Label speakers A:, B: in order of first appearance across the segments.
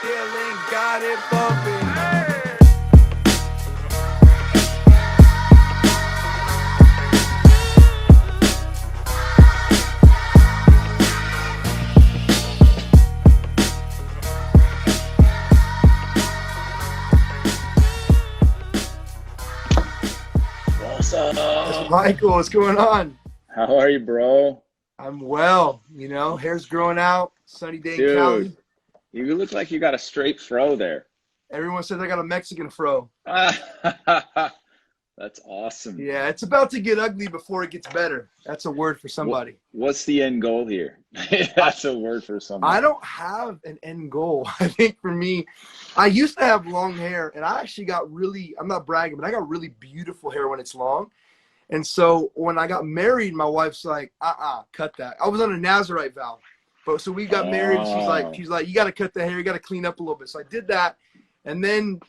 A: Feeling got it bumping.
B: What's up?
A: Michael, what's going on?
B: How are you, bro?
A: I'm well. Hair's growing out. Sunny day in
B: Dude,
A: Cali.
B: you look like you got a straight fro there.
A: Everyone says I got a Mexican fro.
B: That's awesome.
A: Yeah, it's about to get ugly before it gets better. That's a word for
B: What,
A: somebody.
B: what's the end goal here?
A: I,
B: That's a word for
A: I
B: somebody.
A: don't have an end goal. I think for me, I used to have long hair, and I actually got really, I'm not bragging, but I got really beautiful hair when it's long. And so when I got married, my wife's like, cut that. I was on a Nazarite vow. But so we got married, and
B: Oh,
A: she's like, you got to cut the hair, you got to clean up a little bit. So I did that. And then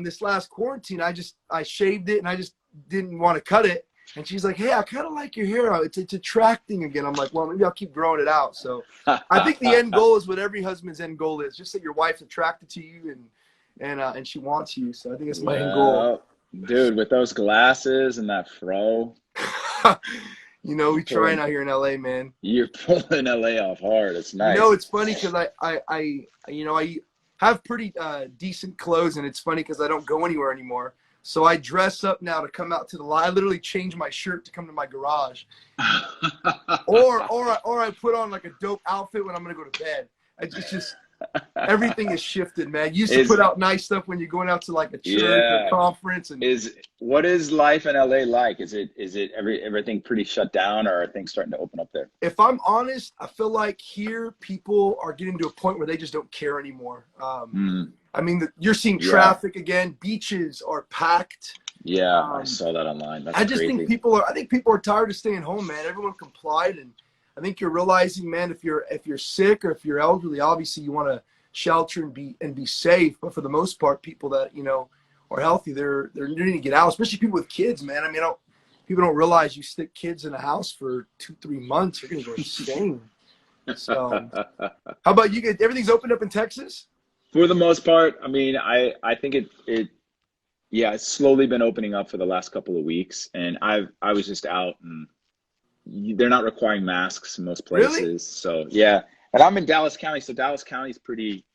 A: this last quarantine, I shaved it, and I just didn't want to cut it. And she's like, hey, I kind of like your hair. It's attracting again. I'm like, well, maybe I'll keep growing it out. So I think the end goal is what every husband's end goal is, just that your wife's attracted to you and she wants you. So I think that's my end goal.
B: yeah. Dude, with those glasses and that fro, you're
A: We trying
B: pulling,
A: out here in LA, man.
B: you're pulling LA off hard. It's nice.
A: It's funny because I have pretty decent clothes, and it's funny because I don't go anywhere anymore. So I dress up now to come out to the line. I literally change my shirt to come to my garage, or I put on like a dope outfit when I'm gonna go to bed. It's just everything is shifted, man. You used to
B: Is
A: put out nice stuff when you're going out to like a church or a
B: yeah.
A: conference, and
B: What is life in LA like? Is it everything pretty shut down, or are things starting to open up there?
A: if I'm honest, I feel like here people are getting to a point where they just don't care anymore.
B: Mm,
A: I mean, you're seeing
B: yeah,
A: traffic again. Beaches are packed.
B: yeah, I
A: Um,
B: saw that online. That's
A: I just think
B: crazy.
A: people are tired of staying home, man. Everyone complied, and I think you're realizing, man, if you're sick or if you're elderly, obviously you want to shelter and be safe. But for the most part, people that are healthy, they're needing to get out, especially people with kids, man. I mean, people don't realize you stick kids in a house for 2-3 months, you're gonna go insane. So, how about you guys? Everything's opened up in Texas?
B: For the most part, I mean, I think it yeah, it's slowly been opening up for the last couple of weeks, and I was just out, and they're not requiring masks in most
A: Really?
B: places. So yeah, and I'm in Dallas County, so Dallas County is pretty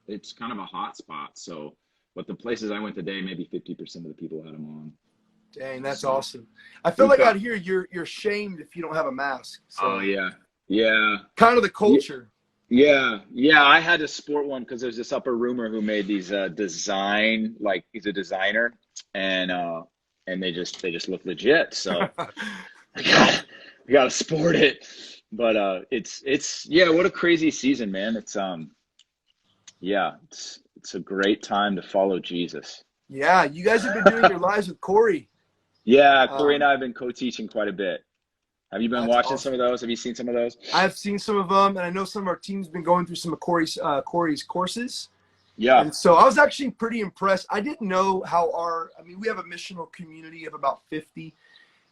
B: it's kind of a hot spot. So, but the places I went today, maybe 50% of the people had them on.
A: Dang, that's
B: So
A: awesome. I feel
B: we've
A: like out
B: got,
A: here you're shamed if you don't have a mask.
B: oh
A: So
B: yeah, yeah,
A: kind of the
B: yeah,
A: culture.
B: yeah. I had to sport one because there's this upper roomer who made these design, like he's a designer, and they just look legit. So I gotta sport it. But it's yeah, what a crazy season, man. Yeah, it's a great time to follow Jesus.
A: Yeah, you guys have been doing your lives with Corey.
B: Yeah, Corey and
A: Um,
B: I have been co-teaching quite a bit. Have you been
A: that's
B: watching some of
A: awesome.
B: those? Have you seen some of those?
A: I've seen some of them, and I know some of our team's been going through some of Corey's courses.
B: Yeah,
A: And so I was actually pretty impressed. I didn't know how I mean, we have a missional community of about 50.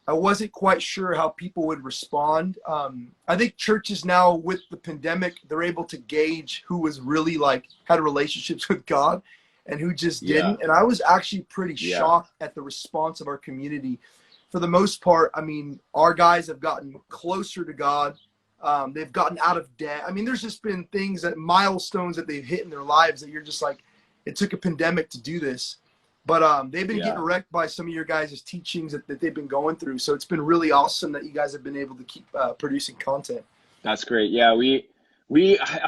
A: I wasn't quite sure how people would respond. I think churches now with the pandemic, they're able to gauge who was really like had relationships with God and who just
B: yeah,
A: didn't. And I was actually pretty
B: yeah,
A: shocked at the response of our community. For the most part, I mean, our guys have gotten closer to God. They've gotten out of debt. I mean, there's just been things that milestones that they've hit in their lives that you're just like, it took a pandemic to do this. But they've been getting
B: yeah.
A: wrecked by some of your guys' teachings that they've been going through. So it's been really awesome that you guys have been able to keep producing content.
B: That's great. Yeah, we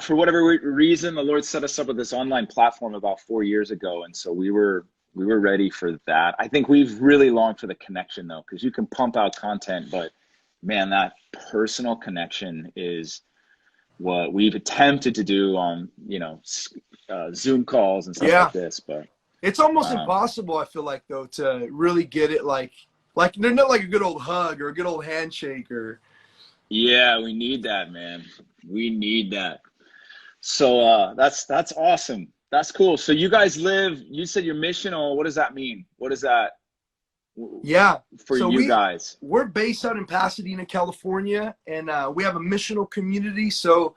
B: for whatever reason, the Lord set us up with this online platform about 4 years ago, and so we were ready for that. I think we've really longed for the connection though, because you can pump out content, but man, that personal connection is what we've attempted to do on, Zoom calls and stuff
A: Yeah,
B: like this. But
A: it's almost
B: um,
A: impossible, I feel like, though, to really get it like they're not like a good old hug or a good old handshake or
B: yeah, we need that, man. We need that. So that's awesome. That's cool. So you guys live, you said you're missional. What does that mean? What is that
A: yeah.
B: for
A: So
B: you guys?
A: we're based out in Pasadena, California, and we have a missional community. So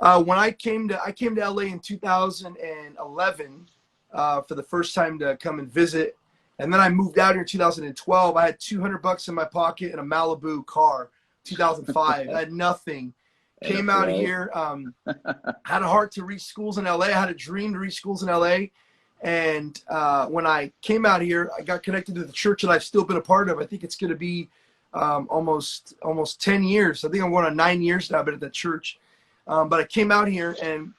A: When I came to LA in 2011 for the first time to come and visit, and then I moved out here in 2012. I had $200 in my pocket and a Malibu car. 2005. I had nothing. Came out here. Had a heart to reach schools in LA. I had a dream to reach schools in LA. And when I came out here, I got connected to the church that I've still been a part of. I think it's going to be almost 10 years. I think I'm going on 9 years now. I've been at that church. But I came out here and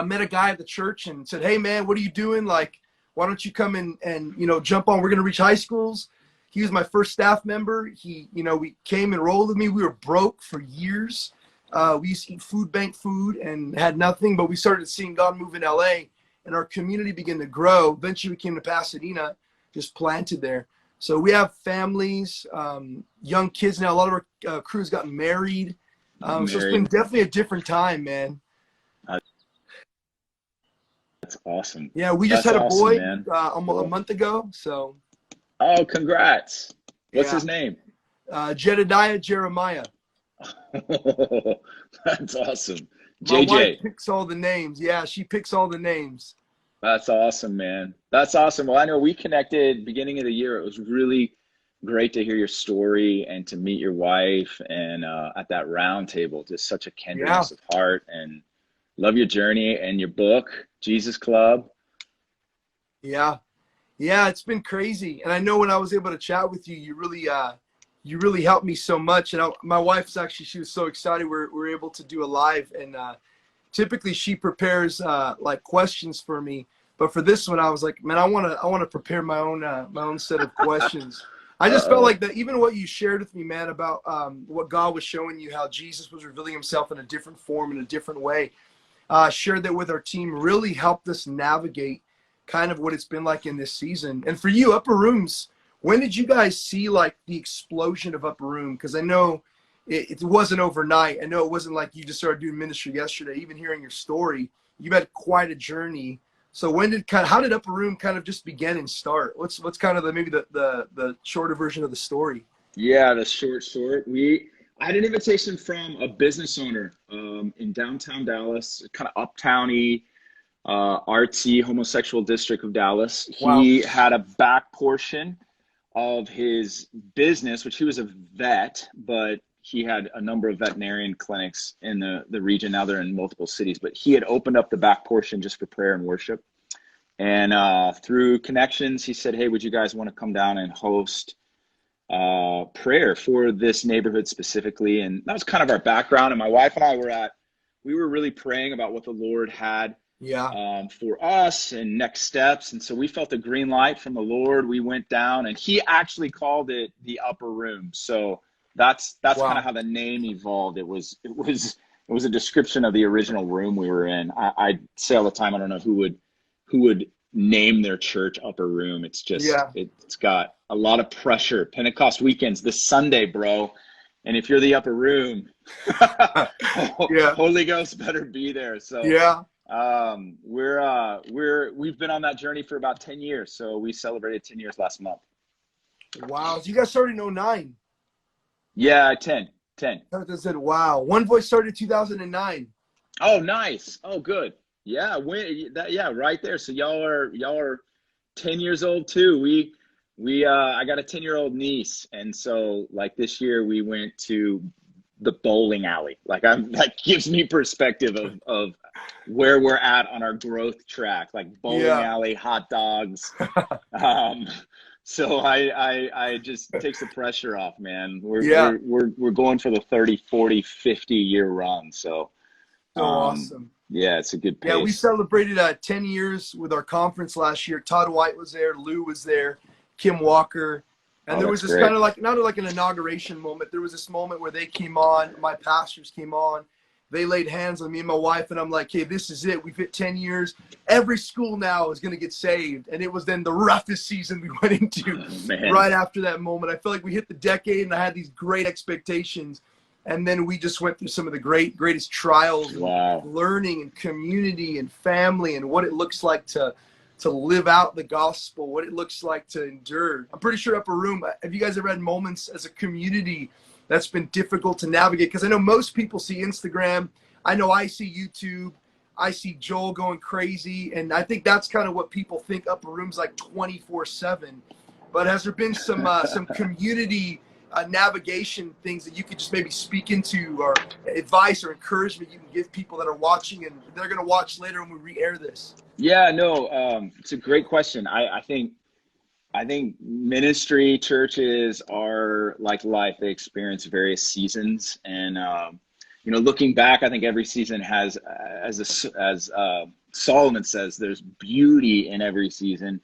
A: met a guy at the church and said, "Hey man, what are you doing? Like, why don't you come and jump on? We're going to reach high schools." He was my first staff member. He, we came and rolled with me. We were broke for years. We used to eat food bank food and had nothing, but we started seeing God move in LA and our community began to grow. Eventually we came to Pasadena, just planted there. So we have families, young kids now. A lot of our crews got married. So it's been definitely a different time, man.
B: That's awesome.
A: Yeah, we just had a boy almost a month ago. So.
B: Oh, congrats. What's his name?
A: Jedediah Jeremiah.
B: That's awesome.
A: My
B: JJ.
A: wife picks all the names. Yeah, she picks all the names.
B: That's awesome, man. That's awesome. Well, I know we connected beginning of the year. It was really great to hear your story and to meet your wife and at that round table, just such a kindness of heart, and love your journey and your book, Jesus Club.
A: Yeah, it's been crazy. And I know when I was able to chat with you, you really helped me so much. And my wife's actually, she was so excited we're able to do a live. And typically she prepares like questions for me. But for this one, I was like, man, I want to prepare my own set of questions. I just felt like that even what you shared with me, man, about what God was showing you, how Jesus was revealing himself in a different form, in a different way, shared that with our team, really helped us navigate kind of what it's been like in this season. And for you, Upper Rooms, when did you guys see like the explosion of Upper Room? Because I know it wasn't overnight. I know it wasn't like you just started doing ministry yesterday. Even hearing your story, you've had quite a journey. So how did Upper Room kind of just begin and start? What's kind of the shorter version of the story?
B: Yeah, the short. I had an invitation from a business owner in downtown Dallas, kind of uptowny, artsy, homosexual district of Dallas.
A: Wow.
B: He had a back portion of his business, which he was a vet, but he had a number of veterinarian clinics in the region. Now they're in multiple cities, but he had opened up the back portion just for prayer and worship. And through connections, he said, "Hey, would you guys want to come down and host prayer for this neighborhood specifically?" And that was kind of our background. And my wife and I we were really praying about what the Lord had for us and next steps. And so we felt a green light from the Lord. We went down, and he actually called it the Upper Room. So that's kind of how the name evolved. It was a description of the original room we were in. I say all the time, I don't know who would name their church Upper Room. It's just it's got a lot of pressure. Pentecost weekends this Sunday, bro. And if you're the Upper Room, Holy Ghost better be there. So we've been on that journey for about 10 years. So we celebrated 10 years last month.
A: Wow. So you guys started in 2009.
B: Yeah, 10.
A: I said, wow. One Voice started in 2009.
B: Oh, nice. Oh, good. Yeah, right there. So y'all are 10 years old too. I got a 10-year-old niece, and so like this year we went to the bowling alley. That gives me perspective of where we're at on our growth track. Like bowling alley, hot dogs. So I just takes the pressure off, man. We're going for the 30, 40, 50-year run. So
A: awesome.
B: Yeah, it's a good pace.
A: Yeah, we celebrated 10 years with our conference last year. Todd White was there, Lou was there, Kim Walker. And there was this kind of like, not like an inauguration moment. There was this moment where they came on, my pastors came on, they laid hands on me and my wife, and I'm like, hey, this is it. We've hit 10 years. Every school now is going to get saved. And it was then the roughest season we went into right after that moment. I feel like we hit the decade, and I had these great expectations. And then we just went through some of the greatest trials and learning and community and family and what it looks like to live out the gospel, what it looks like to endure. I'm pretty sure Upper Room, have you guys ever had moments as a community that's been difficult to navigate? Because I know most people see Instagram. I know I see YouTube, I see Joel going crazy, and I think that's kind of what people think Upper Room's like 24/7. But has there been some community navigation things that you could just maybe speak into, or advice or encouragement you can give people that are watching and they're going to watch later when we re-air this?
B: Yeah, no, it's a great question. I think ministry churches are like life. They experience various seasons, and looking back, I think every season has, as Solomon says, there's beauty in every season,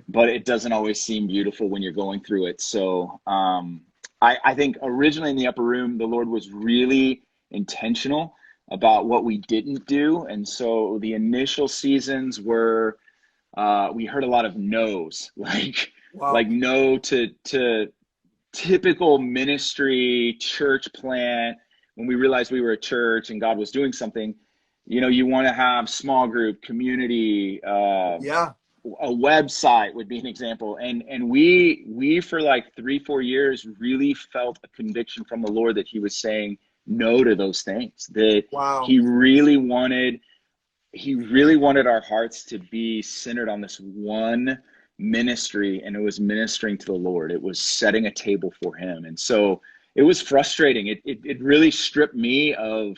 B: but it doesn't always seem beautiful when you're going through it. So I think originally in the Upper Room, the Lord was really intentional about what we didn't do, and so the initial seasons were. We heard a lot of no's, like no to typical ministry church plant. When we realized we were a church and God was doing something, you want to have small group, community, a website would be an example. And we for like 3-4 years really felt a conviction from the Lord that he was saying no to those things, that he really wanted our hearts to be centered on this one ministry, and it was ministering to the Lord. It was setting a table for him. And so it was frustrating. It really stripped me of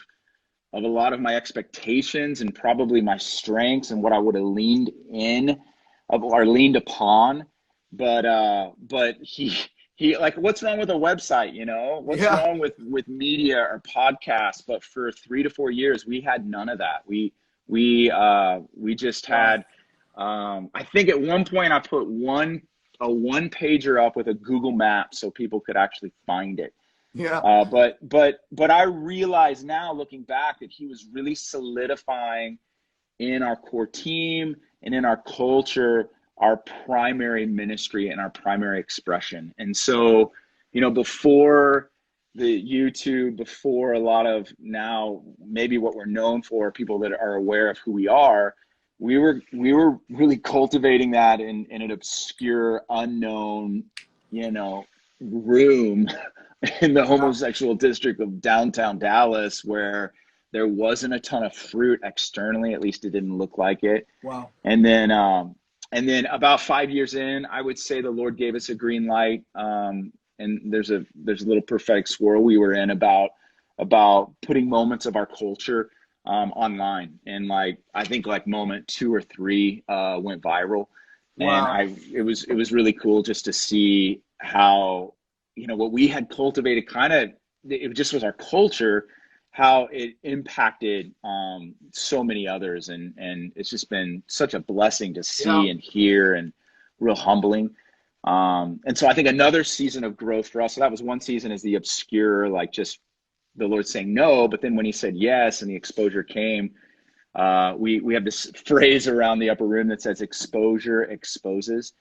B: a lot of my expectations and probably my strengths and what I would have leaned upon. But he like, what's wrong with a website? What's wrong with media or podcasts? But for 3 to 4 years, we had none of that. We just had, I think at one point I put a one pager up with a Google map so people could actually find it.
A: Yeah.
B: But I realize now, looking back, that he was really solidifying in our core team and in our culture our primary ministry and our primary expression. And so, before the YouTube, before a lot of now maybe what we're known for, people that are aware of who we are, we were really cultivating that in an obscure, unknown, room in the homosexual district of downtown Dallas, where there wasn't a ton of fruit externally. At least it didn't look like it.
A: Wow.
B: And then about 5 years in, I would say the Lord gave us a green light. And there's a little prophetic swirl we were in about putting moments of our culture online. And I think moment 2 or 3 went viral.
A: Wow.
B: And it was really cool just to see how, what we had cultivated, it just was our culture, how it impacted so many others. And it's just been such a blessing to see and hear, and real humbling. And so I think another season of growth for us, so that was one season, is the obscure, just the Lord saying no, but then when he said yes and the exposure came, we have this phrase around the Upper Room that says exposure exposes.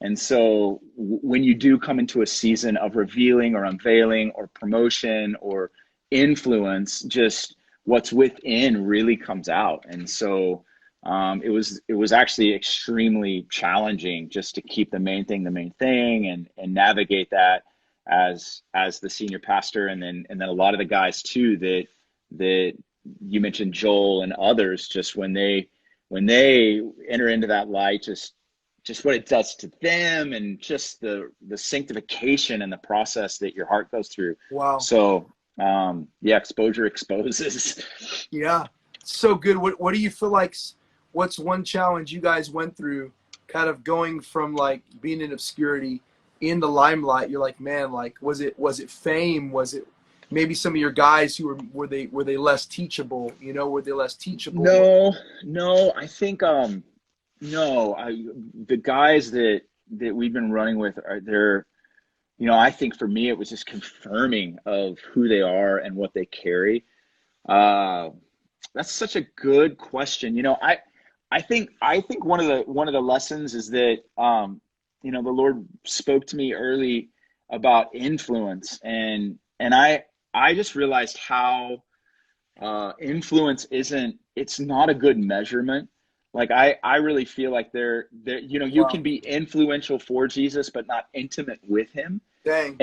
B: And so when you do come into a season of revealing or unveiling or promotion or influence, just what's within really comes out. And so it was actually extremely challenging just to keep the main thing and navigate that as the senior pastor, and then a lot of the guys too that you mentioned, Joel and others, just when they enter into that light, just what it does to them, and just the sanctification and the process that your heart goes through.
A: Wow.
B: So exposure exposes.
A: Yeah, so good. What do you feel like? What's one challenge you guys went through, kind of going from being in obscurity in the limelight? You're like, man, was it fame? Was it maybe some of your guys who were they less teachable? Were they less teachable?
B: No, I think the guys that we've been running with they're I think for me it was just confirming of who they are and what they carry. That's such a good question. I think one of the lessons is that the Lord spoke to me early about influence, and I just realized how influence it's not a good measurement. I really feel like you can be influential for Jesus but not intimate with him.
A: Dang.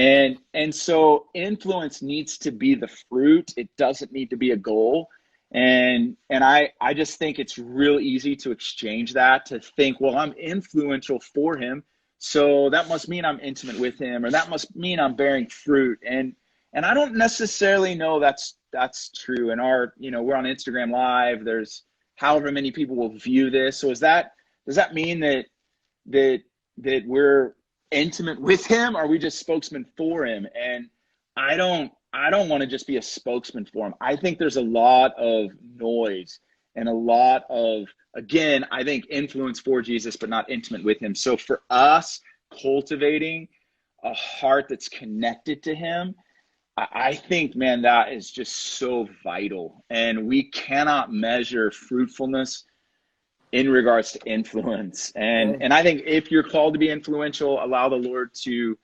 B: And so influence needs to be the fruit. It doesn't need to be a goal. And I just think it's real easy to exchange that, to think, well, I'm influential for him, so that must mean I'm intimate with him, or that must mean I'm bearing fruit. And I don't necessarily know that's true. And we're on Instagram Live. There's however many people will view this. So does that mean that we're intimate with him? Or are we just spokesmen for him? And I don't want to just be a spokesman for him. I think there's a lot of noise and a lot of, again, I think influence for Jesus, but not intimate with him. So for us, cultivating a heart that's connected to him, I think, man, that is just so vital. And we cannot measure fruitfulness in regards to influence. And I think if you're called to be influential, allow the Lord to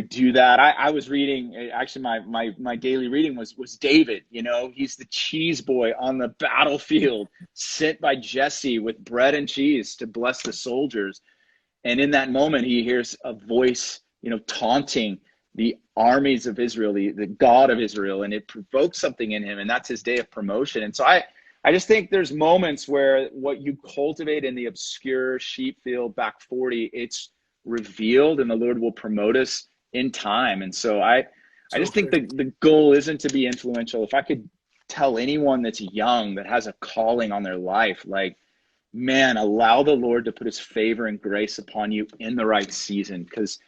B: do that. I was reading, actually my daily reading was David. He's the cheese boy on the battlefield, sent by Jesse with bread and cheese to bless the soldiers. And in that moment, he hears a voice, taunting the armies of Israel, the God of Israel, and it provokes something in him, and that's his day of promotion. And so I just think there's moments where what you cultivate in the obscure sheep field back 40, it's revealed, and the Lord will promote us in time. And so I just think the goal isn't to be influential. If I could tell anyone that's young, that has a calling on their life, like, man, allow the Lord to put his favor and grace upon you in the right season. Because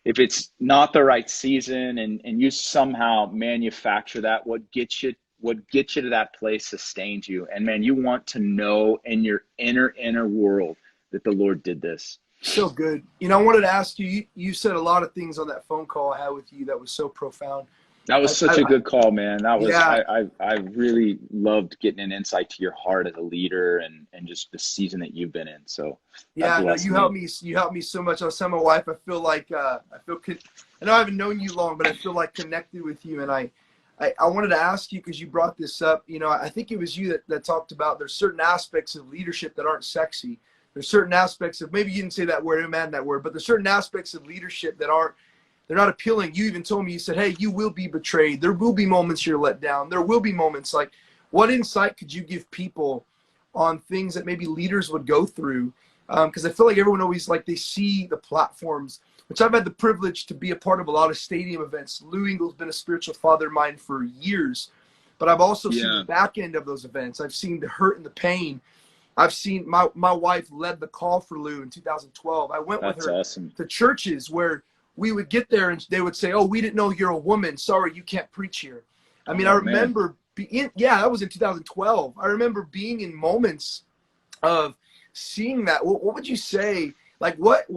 B: if it's not the right season and you somehow manufacture that, what gets you to that place sustains you. And man, you want to know in your inner world that the Lord did this.
A: So good. I wanted to ask you, you said a lot of things on that phone call I had with you that was so profound.
B: That was such a good call, man. That was,
A: yeah.
B: I really loved getting an insight to your heart as a leader and just the season that you've been in. So
A: yeah, no, you helped me so much. I was telling my wife, I feel like, I know I haven't known you long, but I feel like connected with you. And I wanted to ask you, because you brought this up, I think it was you that talked about there's certain aspects of leadership that aren't sexy. There's certain aspects of, maybe you didn't say that word, I'm mad at that word, but there's certain aspects of leadership that they're not appealing. You even told me, you said, hey, you will be betrayed. There will be moments you're let down. There will be moments. Like, what insight could you give people on things that maybe leaders would go through? Because I feel like everyone always, like, they see the platforms, which I've had the privilege to be a part of a lot of stadium events. Lou Engle's been a spiritual father of mine for years, but I've also seen the back end of those events. I've seen the hurt and the pain. I've seen my wife led the call for Lou in 2012. I went with her to churches where we would get there and they would say, oh, we didn't know you're a woman. Sorry, you can't preach here. I mean, I remember that was in 2012. I remember being in moments of seeing that. What would you say? Like, what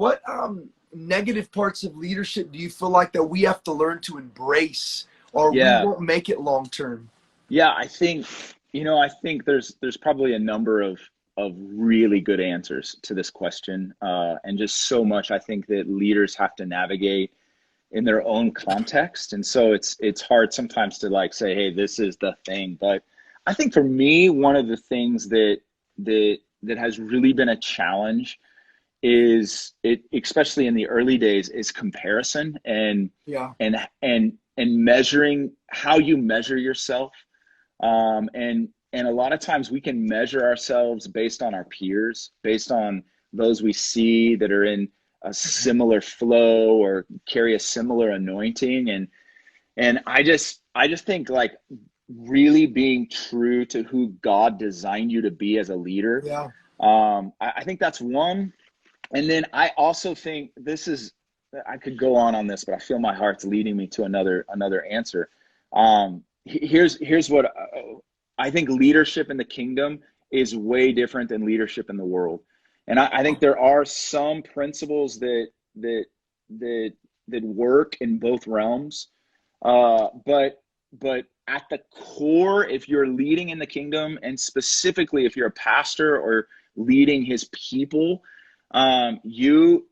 A: negative parts of leadership do you feel like that we have to learn to embrace, or we won't make it long term?
B: Yeah, I think there's probably a number of really good answers to this question, and just so much I think that leaders have to navigate in their own context. And so it's hard sometimes to like say, hey, this is the thing. But I think for me, one of the things that has really been a challenge is especially in the early days, is comparison and measuring how you measure yourself. And a lot of times we can measure ourselves based on our peers, based on those we see that are in a similar flow or carry a similar anointing. And I just think, like, really being true to who God designed you to be as a leader.
A: Yeah.
B: I think that's one. And then I also think I could go on this, but I feel my heart's leading me to another answer. Here's what I think: leadership in the kingdom is way different than leadership in the world. And I think there are some principles that work in both realms. But at the core, if you're leading in the kingdom, and specifically if you're a pastor or leading his people, you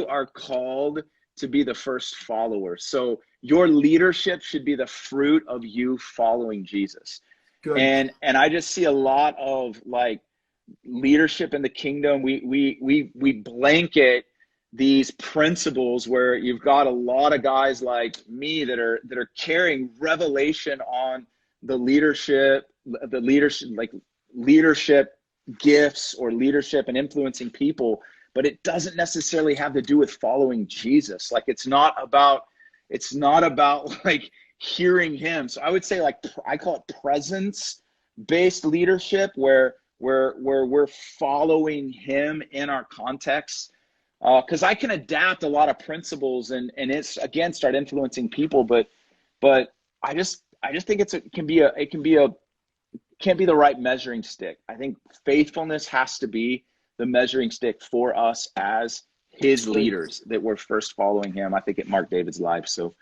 B: are called to be the first follower. So your leadership should be the fruit of you following Jesus. Good. And I just see a lot of, like, leadership in the kingdom. We blanket these principles where you've got a lot of guys like me that are carrying revelation on the leadership the leadership, like leadership gifts or leadership and influencing people, but it doesn't necessarily have to do with following Jesus. Like it's not about like hearing him. So I would say, like, I call it presence based leadership, where we're following him in our context. Because I can adapt a lot of principles and it's, again, start influencing people, but I just think it can't be the right measuring stick. I think faithfulness has to be the measuring stick for us as his leaders, that we're first following him. I think it marked David's life. So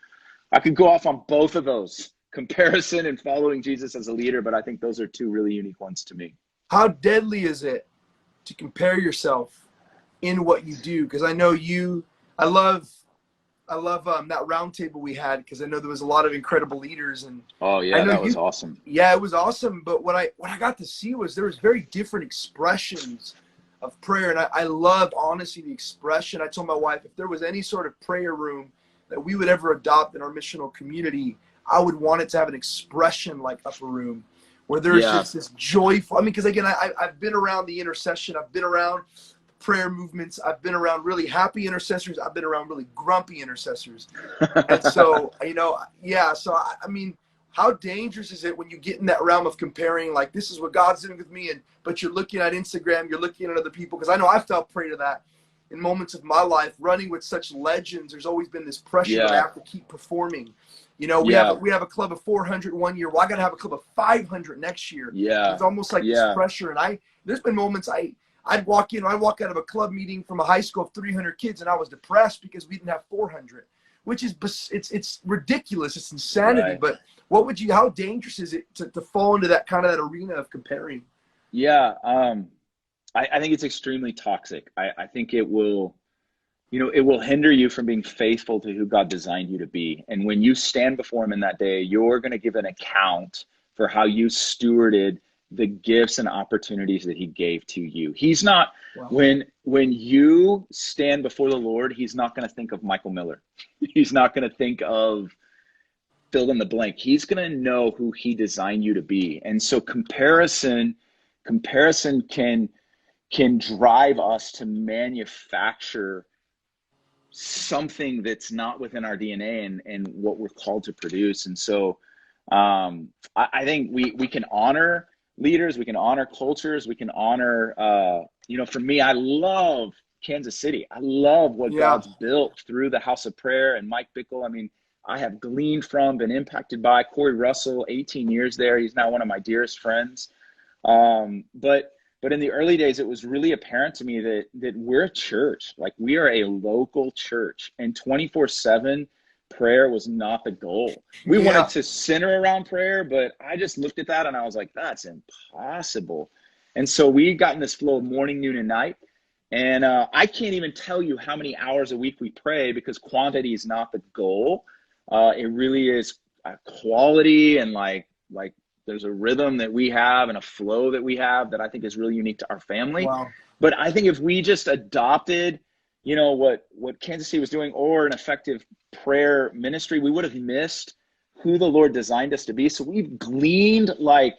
B: I could go off on both of those, comparison and following Jesus as a leader, but I think those are two really unique ones to me.
A: How deadly is it to compare yourself in what you do? Because I know I love that round table we had, because I know there was a lot of incredible leaders. And
B: oh yeah, that was awesome.
A: Yeah, it was awesome. But what I got to see was there was very different expressions of prayer. And I loved, honestly, the expression. I told my wife, if there was any sort of prayer room that we would ever adopt in our missional community, I would want it to have an expression like Upperroom, where there's just this joyful, because again, I've been around the intercession, I've been around prayer movements, I've been around really happy intercessors, I've been around really grumpy intercessors. And so, so I mean, how dangerous is it when you get in that realm of comparing, like, this is what God's doing with me, but you're looking at Instagram, you're looking at other people? Because I know I fell prey to that in moments of my life, running with such legends. There's always been this pressure that I have to keep performing. We have a club of 400 one year. Well, I got to have a club of 500 next year. It's almost like this pressure. And there's been moments I'd walk out of a club meeting from a high school of 300 kids, and I was depressed because we didn't have 400, which is, it's ridiculous. It's insanity. Right. But how dangerous is it to fall into that kind of that arena of comparing?
B: Yeah. I think it's extremely toxic. I think it will hinder you from being faithful to who God designed you to be. And when you stand before him in that day, you're going to give an account for how you stewarded the gifts and opportunities that he gave to you. He's not, when you stand before the Lord, he's not going to think of Michael Miller. He's not going to think of fill in the blank. He's going to know who he designed you to be. And so comparison can drive us to manufacture something that's not within our DNA and what we're called to produce. And so I think we can honor leaders, we can honor cultures, we can honor, for me, I love Kansas City. I love what God's built through the House of Prayer and Mike Bickle. I mean, I have gleaned from, been impacted by Corey Russell, 18 years there. He's now one of my dearest friends. But in the early days, it was really apparent to me that we're a church. Like, we are a local church, and 24/7 prayer was not the goal. We wanted to center around prayer, but I just looked at that and I was like, that's impossible. And so we got in this flow of morning, noon, and night. And I can't even tell you how many hours a week we pray, because quantity is not the goal. It really is quality, and like there's a rhythm that we have and a flow that we have that I think is really unique to our family. Wow. But I think if we just adopted, what Kansas City was doing, or an effective prayer ministry, we would have missed who the Lord designed us to be. So we've gleaned like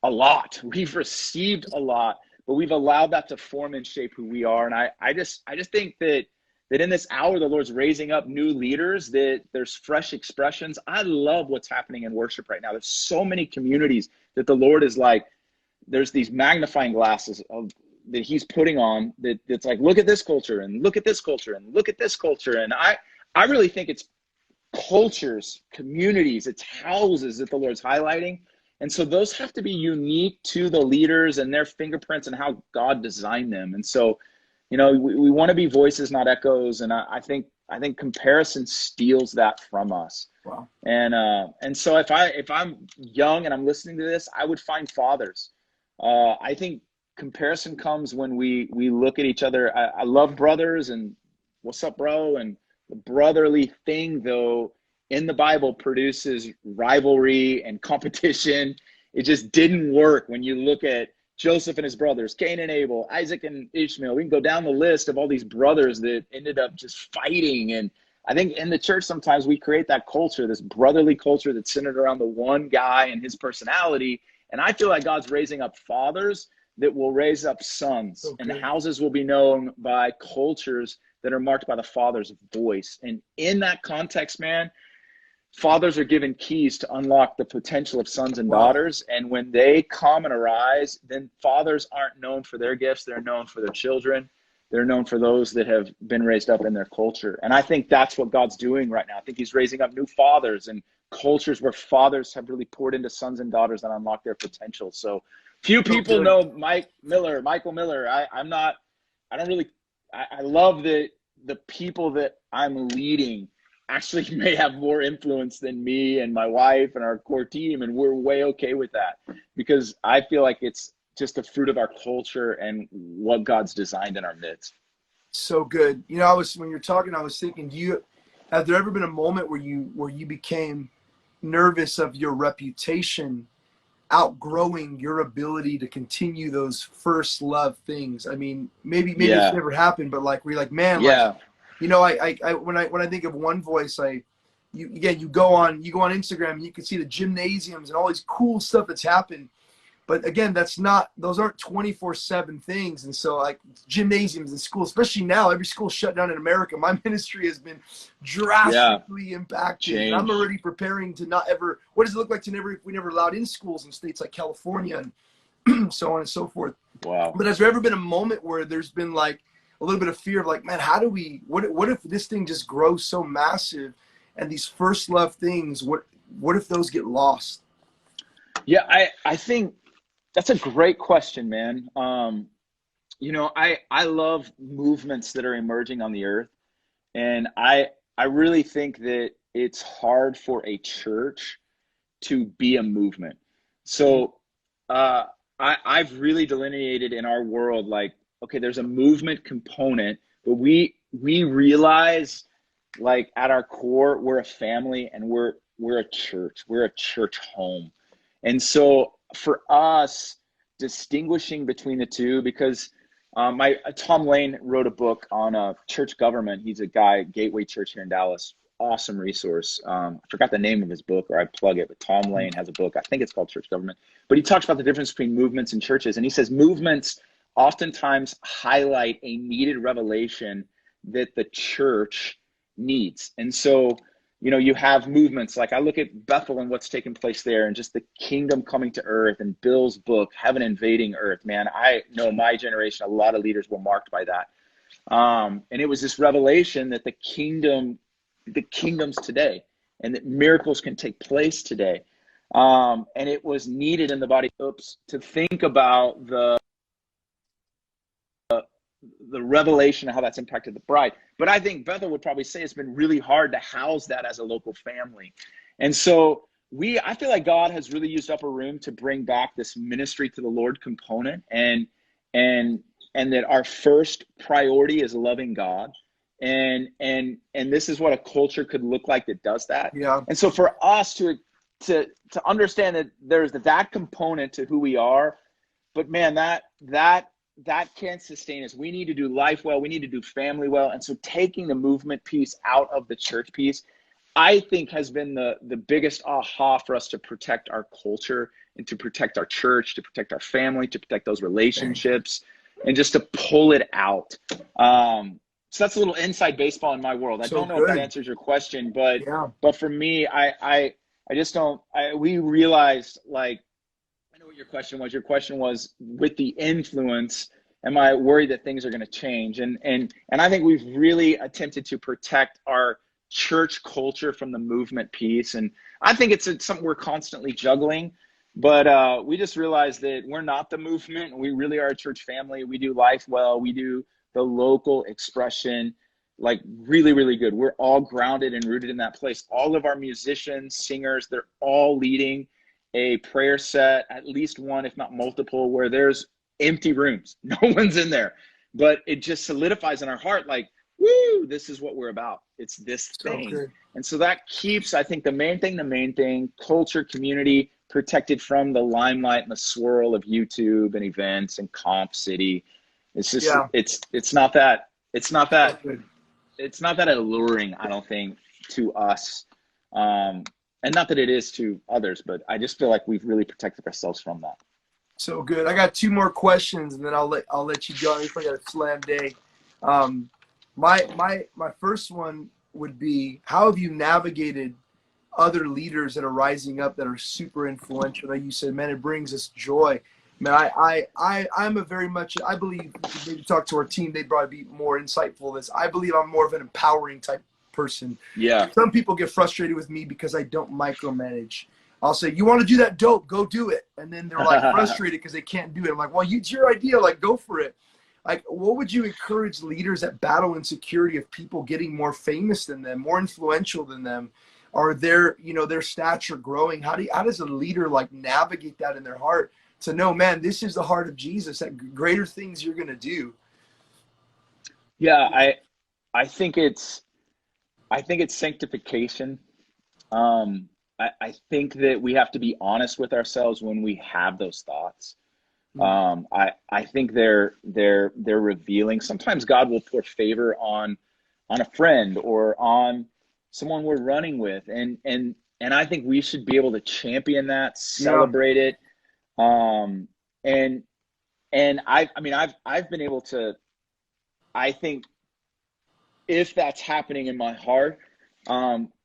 B: a lot. We've received a lot, but we've allowed that to form and shape who we are. And I just think that in this hour, the Lord's raising up new leaders, that there's fresh expressions. I love what's happening in worship right now. There's so many communities that the Lord is like, there's these magnifying glasses that he's putting on that's like, look at this culture and look at this culture and look at this culture. And I really think it's cultures, communities, it's houses that the Lord's highlighting. And so those have to be unique to the leaders and their fingerprints and how God designed them. And so, we want to be voices, not echoes. And I think comparison steals that from us. Wow. And so if I'm young and I'm listening to this, I would find fathers. I think comparison comes when we look at each other. I love brothers and what's up, bro? And the brotherly thing, though, in the Bible produces rivalry and competition. It just didn't work when you look at Joseph and his brothers, Cain and Abel, Isaac and Ishmael. We can go down the list of all these brothers that ended up just fighting. And I think in the church, sometimes we create that culture, this brotherly culture that's centered around the one guy and his personality. And I feel like God's raising up fathers that will raise up sons, and
A: Okay.
B: houses will be known by cultures that are marked by the father's voice. And in that context, man, fathers are given keys to unlock the potential of sons and
A: Wow.
B: daughters. And when they come and arise, then fathers aren't known for their gifts. They're known for their children. They're known for those that have been raised up in their culture. And I think that's what God's doing right now. I think he's raising up new fathers and cultures where fathers have really poured into sons and daughters and unlocked their potential. So few
A: So
B: people
A: good.
B: know Michael Miller. I love that the people that I'm leading actually may have more influence than me and my wife and our core team. And we're way okay with that, because I feel like it's just a fruit of our culture and what God's designed in our midst.
A: So good. You know, when you're talking, I was thinking, have there ever been a moment where you became nervous of your reputation outgrowing your ability to continue those first love things? I mean, maybe it's
B: Yeah.
A: never happened, but like, we're like, man, like,
B: Yeah.
A: you know, when I think of One Voice, you go on Instagram and you can see the gymnasiums and all these cool stuff that's happened. But again, those aren't 24/7 things. And so, like, gymnasiums and schools, especially now, every school shut down in America. My ministry has been
B: Yeah.
A: drastically impacted. And I'm
B: Change.
A: already preparing to not ever, what does it look like if we never allowed in schools in states like California and so on and so forth.
B: Wow.
A: But has there ever been a moment where there's been like a little bit of fear of like, man, what if this thing just grows so massive and these first love things, what if those get lost?
B: Yeah. I think that's a great question, man. You know, I love movements that are emerging on the earth. And I really think that it's hard for a church to be a movement. So I've really delineated in our world, like, okay, there's a movement component, but we realize, like, at our core, we're a family and we're a church. We're a church home. And so for us, distinguishing between the two, because Tom Lane wrote a book on church government. He's a guy, Gateway Church here in Dallas. Awesome resource. I forgot the name of his book, or I plug it, but Tom Lane has a book. I think it's called Church Government. But he talks about the difference between movements and churches. And he says movements oftentimes highlight a needed revelation that the church needs. And so, you know, you have movements like, I look at Bethel and what's taking place there and just the kingdom coming to earth, and Bill's book, Heaven Invading Earth. Man, I know my generation, a lot of leaders were marked by that. And it was this revelation that the kingdom's today, and that miracles can take place today. And it was needed in the body to think about the revelation of how that's impacted the bride. But I think Bethel would probably say it's been really hard to house that as a local family. And so I feel like God has really used Upperroom to bring back this ministry to the Lord component, and that our first priority is loving God. And this is what a culture could look like that does that.
A: Yeah.
B: And so for us to understand that there's that component to who we are, but man, that can't sustain us. We need to do life well. We need to do family well. And so taking the movement piece out of the church piece, I think, has been the biggest aha for us to protect our culture and to protect our church, to protect our family, to protect those relationships, and just to pull it out. So that's a little inside baseball in my world. I don't know if that answers your question, but for me, I just don't. We realized, like, I know what your question was. Your question was, with the influence, am I worried that things are going to change? And I think we've really attempted to protect our church culture from the movement piece. And I think it's something we're constantly juggling. But we just realized that we're not the movement. We really are a church family. We do life well. We do the local expression, like, really, really good. We're all grounded and rooted in that place. All of our musicians, singers, they're all leading a prayer set, at least one, if not multiple, where there's empty rooms. No one's in there. But it just solidifies in our heart, like, woo, this is what we're about. It's this thing. And so that keeps, I think, the main thing, culture, community, protected from the limelight and the swirl of YouTube and events and Comp City. It's just, it's not that alluring, I don't think, to us. And not that it is to others, but I just feel like we've really protected ourselves from that.
A: So good. I got two more questions, and then I'll let you go. I got a slam day. Um, my first one would be, how have you navigated other leaders that are rising up that are super influential? Like you said, man, it brings us joy. Man, I'm a very much, I believe, maybe talk to our team, they'd probably be more insightful this. I believe I'm more of an empowering type person.
B: Yeah.
A: Some people get frustrated with me because I don't micromanage. I'll say, you want to do that? Dope, go do it. And then they're like frustrated because they can't do it. I'm like, well, it's your idea, like go for it. Like, what would you encourage leaders that battle insecurity of people getting more famous than them, more influential than them, or their stature growing? How does a leader like navigate that in their heart to know, man, this is the heart of Jesus, that greater things you're going to do?
B: Yeah, I think it's sanctification. I think that we have to be honest with ourselves when we have those thoughts. I think they're revealing. Sometimes God will pour favor on a friend or on someone we're running with, and I think we should be able to champion that, celebrate it. And I've been able to, I think, if that's happening in my heart,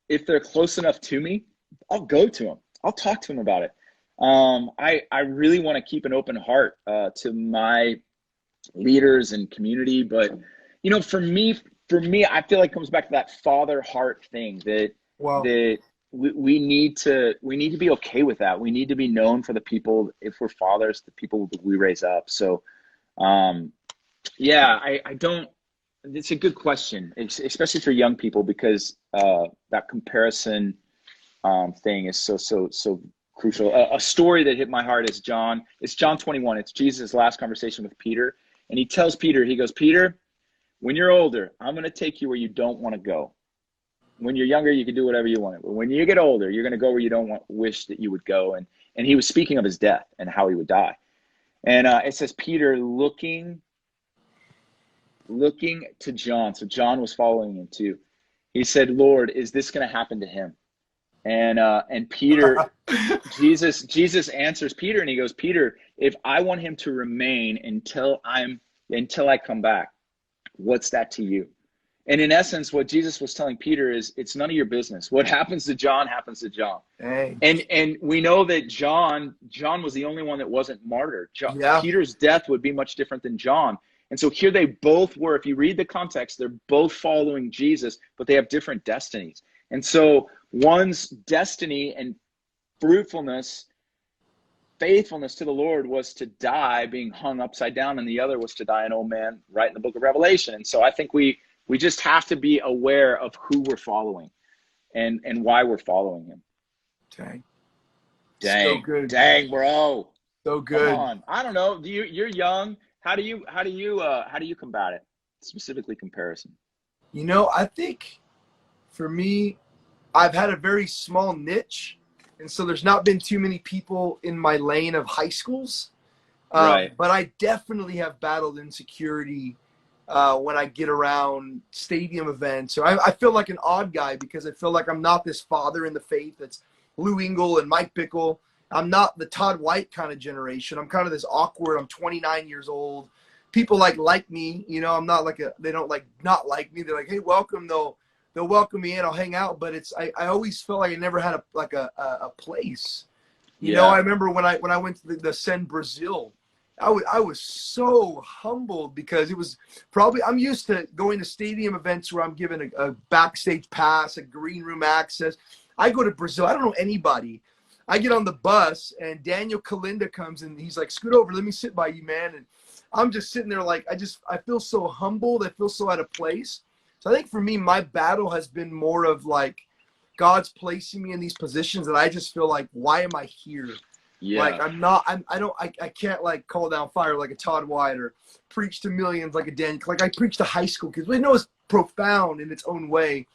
B: if they're close enough to me, I'll go to them. I'll talk to them about it. I really want to keep an open heart to my leaders and community. But, for me, I feel like it comes back to that father heart thing that,
A: Wow.
B: that we need to be okay with that. We need to be known for the people, if we're fathers, the people that we raise up. So, I don't, it's a good question, especially for young people, because that comparison thing is so crucial. A story that hit my heart is John 21. It's Jesus' last conversation with Peter. And he tells Peter, he goes, Peter, when you're older, I'm going to take you where you don't want to go. When you're younger, you can do whatever you want. But when you get older, you're going to go where you don't wish that you would go. And he was speaking of his death and how he would die. And it says Peter looking to John. So John was following him too. He said, Lord, is this going to happen to him? And Peter, Jesus answers Peter, and he goes, Peter, if I want him to remain until I come back, what's that to you? And in essence, what Jesus was telling Peter is, it's none of your business. What happens to John happens to John.
A: Hey.
B: And we know that John was the only one that wasn't martyred. Peter's death would be much different than John. And so here they both were, if you read the context, they're both following Jesus, but they have different destinies. And so one's destiny and fruitfulness, faithfulness to the Lord was to die being hung upside down, and the other was to die an old man, right in the book of Revelation. And so I think we just have to be aware of who we're following and why we're following him.
A: Dang. So good.
B: Dang, bro.
A: So good.
B: Come on. I don't know. You're young. How do you combat it? Specifically comparison.
A: I think for me, I've had a very small niche, and so there's not been too many people in my lane of high schools. Right. But I definitely have battled insecurity when I get around stadium events. So I feel like an odd guy because I feel like I'm not this father in the faith that's Lou Engle and Mike Bickle. I'm not the Todd White kind of generation. I'm kind of this awkward. I'm 29 years old. People like me, I'm not like they don't not like me. They're like, hey, welcome. They'll welcome me in. I'll hang out. But I always felt like I never had a place. I remember when I went to the Sen Brazil, I was so humbled because it was probably, I'm used to going to stadium events where I'm given a backstage pass, a green room access. I go to Brazil. I don't know anybody. I get on the bus and Daniel Kalinda comes and he's like, scoot over, let me sit by you, man. And I'm just sitting there like, I feel so humbled. I feel so out of place. So I think for me, my battle has been more of like God's placing me in these positions that I just feel like, why am I here? Yeah. Like I can't like call down fire like a Todd White or preach to millions like a Daniel. Like I preach to high school kids. We know it's profound in its own way.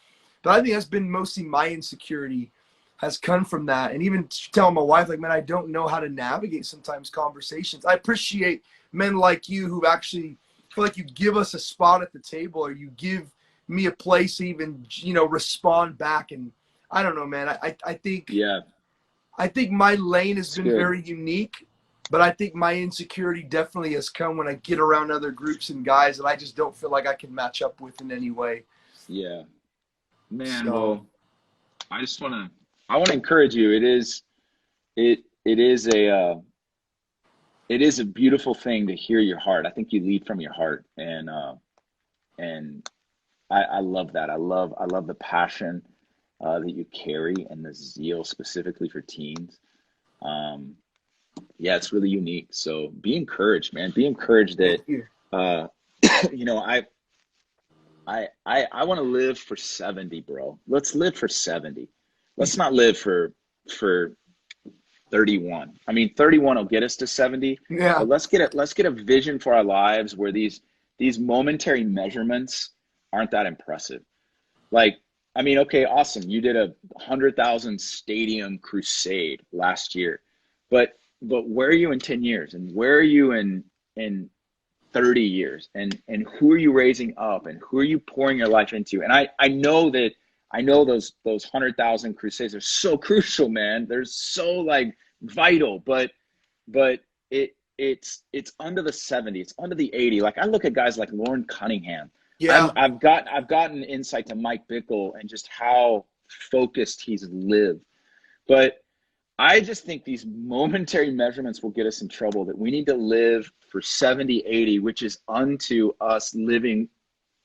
A: But I think that's been mostly my insecurity has come from that. And even telling my wife, like, man, I don't know how to navigate sometimes conversations. I appreciate men like you who actually feel like you give us a spot at the table or you give me a place to even, respond back. And I don't know, man. I think
B: Yeah,
A: I think my lane has
B: it's
A: been
B: good.
A: very unique, but I think my insecurity definitely has come when I get around other groups and guys that I just don't feel like I can match up with in any way.
B: Yeah, man.
A: So
B: Well, I want to encourage you. It is it is a beautiful thing to hear your heart. I think you lead from your heart, and I love that. I love the passion that you carry and the zeal specifically for teens. Um, yeah, it's really unique. So be encouraged, man. Be encouraged that
A: thank you.
B: uh, you know, I want to live for 70, bro. Let's live for 70. Let's not live for 31. I mean, 31 will get us to 70,
A: Yeah.
B: but let's get a vision for our lives where these momentary measurements aren't that impressive. Like, I mean, okay, awesome. You did a 100,000 stadium crusade last year, but where are you in 10 years, and where are you in 30 years, and who are you raising up, and who are you pouring your life into? And I know those 100,000 crusades are so crucial, man. They're so like vital, but it's under the 70, it's under the 80. Like I look at guys like Lauren Cunningham.
A: Yeah.
B: I've gotten insight to Mike Bickle and just how focused he's lived. But I just think these momentary measurements will get us in trouble, that we need to live for 70, 80, which is unto us living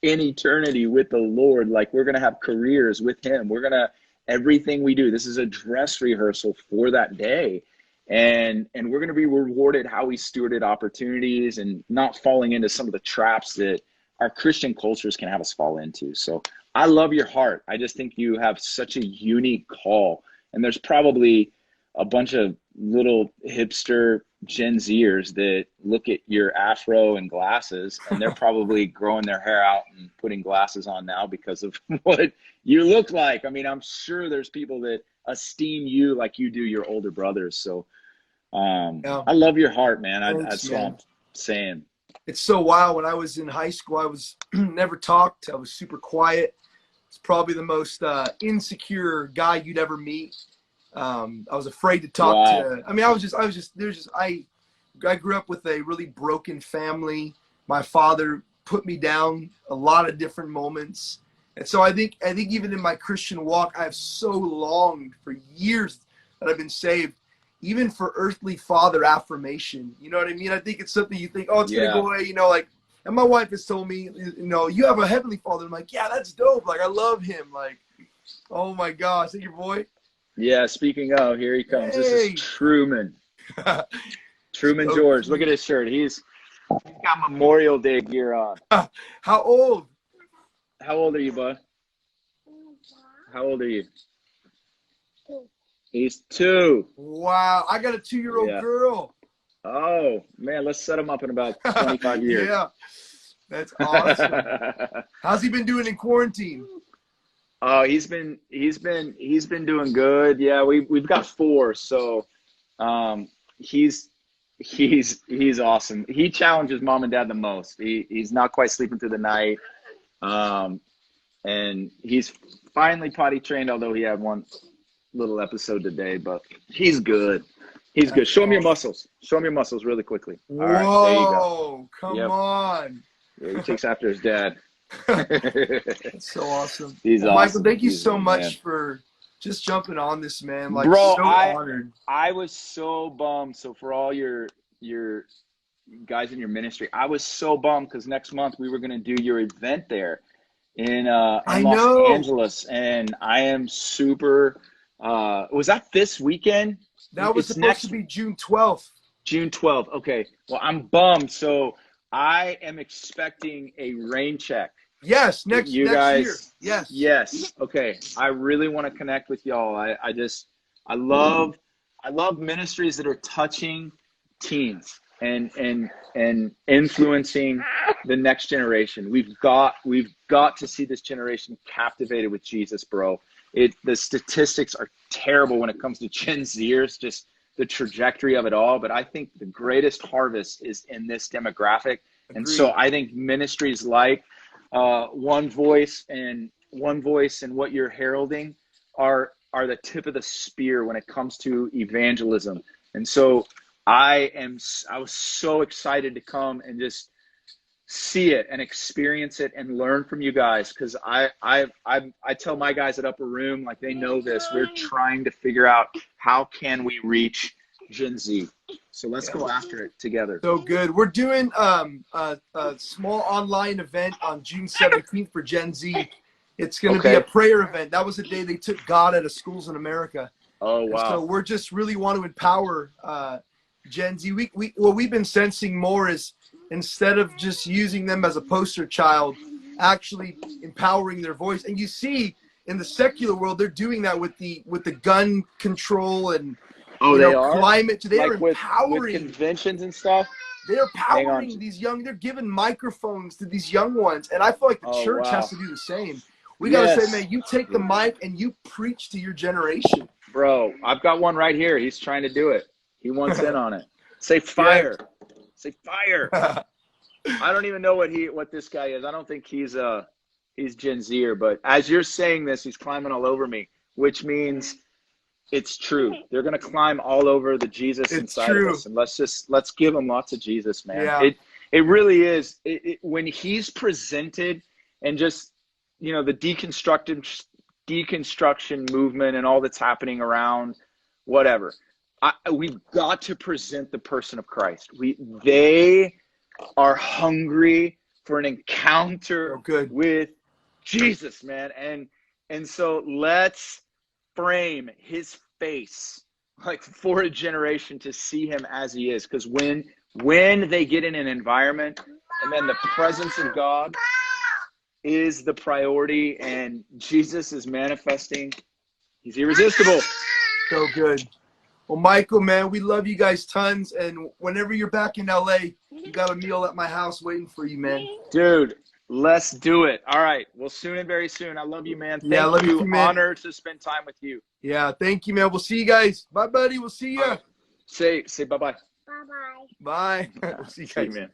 B: in eternity with the Lord. Like we're going to have careers with him. We're going to, everything we do, this is a dress rehearsal for that day. And we're going to be rewarded how we stewarded opportunities and not falling into some of the traps that our Christian cultures can have us fall into. So I love your heart. I just think you have such a unique call. And there's probably a bunch of little hipster Gen Zers that look at your afro and glasses, and they're probably growing their hair out and putting glasses on now because of what you look like. I mean, I'm sure there's people that esteem you like you do your older brothers. So
A: Yeah.
B: I love your heart, man.
A: Thanks,
B: That's what
A: man.
B: I'm saying.
A: It's so wild. When I was in high school, I was never talked. I was super quiet. It's probably the most insecure guy you'd ever meet. I was afraid to talk
B: Wow.
A: to. I mean, I grew up with a really broken family. My father put me down a lot of different moments, and so I think even in my Christian walk, I've so longed for years that I've been saved, even for earthly father affirmation. You know what I mean? I think it's something you think, oh, it's gonna
B: Yeah.
A: go away. You know, like, and my wife has told me, you know, you have a heavenly father. I'm like, yeah, that's dope. Like, I love him. Like, oh my gosh, is that your boy?
B: Yeah. Speaking of, here he comes. This is
A: Hey.
B: Truman. Truman
A: So
B: George. Look at
A: cute.
B: his shirt. He's got Memorial Day gear on.
A: How old?
B: How old are you, bud? How old are you? He's 2.
A: Wow, I got a 2-year-old
B: Yeah.
A: girl.
B: Oh, man, let's set him up in about 25 years.
A: Yeah, that's awesome. How's he been doing in quarantine?
B: Oh, he's been doing good. Yeah, we've got 4, so he's awesome. He challenges mom and dad the most. He's not quite sleeping through the night. And he's finally potty trained, although he had one little episode today, but he's good. He's good.
A: That's
B: Show him your
A: awesome.
B: muscles. Show him your muscles really quickly. All right, there you go.
A: Whoa, come
B: Yep.
A: on.
B: Yeah, he takes after his dad.
A: That's so awesome.
B: He's
A: Well, Michael,
B: awesome.
A: thank you
B: He's
A: so
B: a
A: much
B: man.
A: for just jumping on this, man. Like,
B: Bro,
A: so honored.
B: I was so bummed. So for all your guys in your ministry, I was so bummed because next month we were going to do your event there in
A: I
B: Los
A: know.
B: Angeles, and I am super. Was that this weekend?
A: That was
B: It's
A: supposed to be June 12th.
B: June 12th. Okay. Well, I'm bummed. So I am expecting a rain check.
A: Yes, next
B: You
A: year.
B: guys,
A: Yes.
B: yes. Okay. I really want to connect with y'all. I love ministries that are touching teens and influencing the next generation. We've got to see this generation captivated with Jesus, bro. The statistics are terrible when it comes to Gen Zers, just the trajectory of it all. But I think the greatest harvest is in this demographic.
A: Agreed.
B: And so I think ministries like One Voice and what you're heralding are the tip of the spear when it comes to evangelism. And so I was so excited to come and just see it and experience it and learn from you guys, because I tell my guys at Upperroom, like, they know this. We're trying to figure out how can we reach Gen Z. So let's go after it together.
A: So good. We're doing a small online event on June 17th for Gen Z. It's going to be a prayer event. That was the day they took God out of schools in America.
B: Oh, wow.
A: And so we're just really want to empower Gen Z. What we've been sensing more is, instead of just using them as a poster child, actually empowering their voice. And you see in the secular world, they're doing that with the gun control and climate. They're
B: like
A: empowering
B: with conventions and stuff.
A: They're empowering these young. They're giving microphones to these young ones, and I feel like the church has to do the same. We gotta say, man, you take the mic and you preach to your generation.
B: Bro, I've got one right here. He's trying to do it. He wants in on it. Say fire. Yeah. Say fire. I don't even know what this guy is. I don't think he's Gen Zer, but as you're saying this, he's climbing all over me, which means it's true. They're gonna climb all over the Jesus inside of us, and let's give them lots of Jesus, man.
A: Yeah.
B: It really is. When he's presented, and just the deconstruction movement and all that's happening around, whatever. We've got to present the person of Christ. They are hungry for an encounter with Jesus, man. And so let's frame his face, like, for a generation to see him as he is. Because when they get in an environment, and then the presence of God is the priority and Jesus is manifesting, he's irresistible.
A: So good. Well, Michael, man, we love you guys tons. And whenever you're back in LA, you got a meal at my house waiting for you, man.
B: Dude, let's do it. All right. Well, soon and very soon. I love you, man. Thank
A: I love you too, man.
B: Honor to spend time with you.
A: Yeah, thank you, man. We'll see you guys. Bye, buddy. We'll see you.
B: Say bye-bye.
C: Bye-bye.
A: Bye. We'll see you guys.
B: Man.